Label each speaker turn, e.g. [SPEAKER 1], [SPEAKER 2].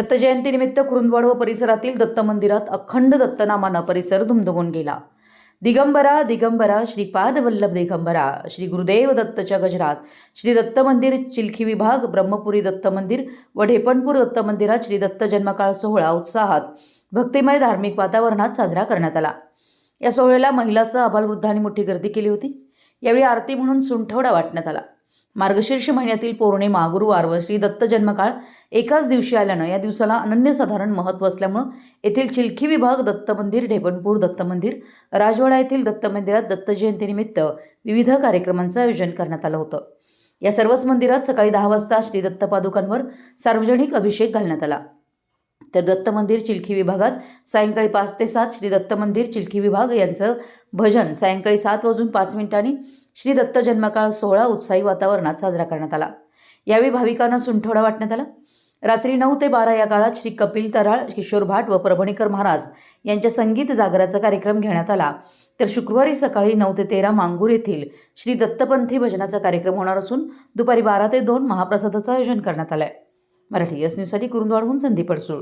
[SPEAKER 1] दत्त जयंतीनिमित्त कुरुंदवाड व परिसरातील दत्त मंदिरात अखंड दत्तनामानं परिसर दुमदुमून गेला। दिगंबरा दिगंबरा श्रीपाद वल्लभ दिगंबरा श्री गुरुदेव दत्तच्या गजरात श्री दत्त मंदिर चिलखी विभाग ब्रह्मपुरी दत्त मंदिर व ढेपणपूर दत्त मंदिरात श्री दत्त जन्मकाळ सोहळा उत्साहात भक्तिमय धार्मिक वातावरणात साजरा करण्यात आला। या सोहळ्याला महिलांसह आबालवृद्धांनी मोठी गर्दी केली होती। यावेळी आरती म्हणून सुंठवडा वाटण्यात आला। मार्गशीर्ष महिन्यातील पौर्णिमा गुरुवार व श्री दत्त जन्मकाळ एकाच दिवशी आल्यानं या दिवसाला अनन्यसाधारण महत्त्व असल्यामुळे येथील चिलखी विभाग दत्त मंदिर, ढेपणपूर दत्त मंदिर, राजवाडा येथील दत्त मंदिरात दत्त जयंतीनिमित्त विविध कार्यक्रमांचं आयोजन करण्यात आलं होतं। या सर्वच मंदिरात सकाळी 10 वाजता श्री दत्त पादुकांवर सार्वजनिक अभिषेक घालण्यात आला। तर दत्त मंदिर चिलखी विभागात सायंकाळी 5 ते 7 श्री दत्त मंदिर चिलखी विभाग यांचं भजन सायंकाळी 7:05 श्री दत्त जन्मकाळ सोहळा उत्साही वातावरणात साजरा करण्यात आला। यावेळी भाविकांना सुंठवडा वाटण्यात आला। रात्री 9 ते 12 या काळात श्री कपिल तराळ, किशोर भाट व प्रभणीकर महाराज यांच्या संगीत जागराचा कार्यक्रम घेण्यात आला। तर शुक्रवारी सकाळी 9 ते 13 मांगूर येथील श्री दत्तपंथी भजनाचा कार्यक्रम होणार असून दुपारी 12 ते 2 महाप्रसादाचं आयोजन करण्यात आलं आहे। मराठी न्यूजसाठी कुरुंदवाडहून संदीप अडसूळ।